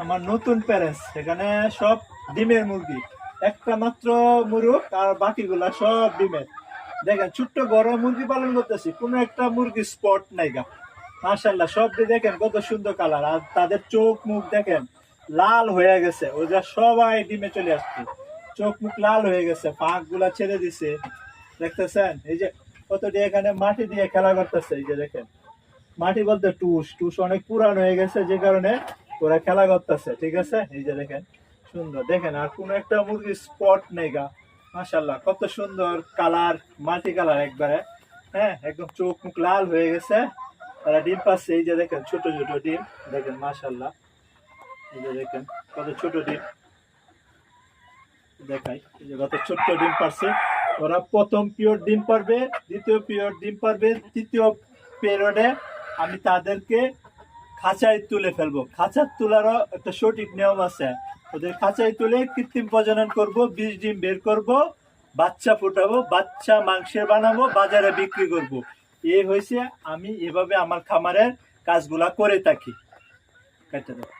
আমার নতুন প্যারেন্টস, এখানে সব ডিমের মুরগি, একটা মাত্র মুরগ আর বাকিগুলা সব ডিমের। দেখেন ছোট্ট গরম মুরগি পালন করতেছি, কোনো একটা মুরগি স্পট নাই গা। মাশাল্লাহ সব দেখেন কত সুন্দর কালার, আর তাদের চোখ মুখ দেখেন লাল হয়ে গেছে, ওরা সবাই ডিমে চলে আসছে, চোখ মুখ লাল হয়ে গেছে, পাক গুলা ছেড়ে দিছে। দেখতেছেন এই যে কতটি এখানে মাটি দিয়ে খেলা করতেছে, এই যে দেখেন মাটি বলতে টুস টুস অনেক পুরান হয়ে গেছে, যে কারণে ওরা খেলা করতেছে। ঠিক আছে, এই যে দেখেন সুন্দর, দেখেন আর কোনো একটা মুরগির স্পট নেই গা। মাশাল্লাহ কত সুন্দর কালার, মাল্টি কালার একবারে। হ্যাঁ, একদম চোখ মুখ লাল হয়ে গেছে, তারা ডিম পাচ্ছে। এই যে দেখেন ছোট ছোট ডিম, দেখেন মাশাল্লাহ, এই যে দেখেন কত ছোট ডিম দেখাই, এই যে কত ছোট্ট ডিম পারছে। ওরা প্রথম পিওর ডিম পারবে, দ্বিতীয় পিওর ডিম পারবে, তৃতীয় পিরিয়ডে আমি তাদেরকে খাঁচায় তুলে ফেলবো। খাঁচার তোলারও একটা সঠিক নিয়ম আছে, ওদের খাঁচায় তুলে কৃত্রিম প্রজনন করব, 20 ডিম বের করব, বাচ্চা ফুটাবো, বাচ্চা মাংসের বানাবো, বাজারে বিক্রি করব। এই হয়েছে, আমি এভাবে আমার খামারের কাজগুলা করে থাকি।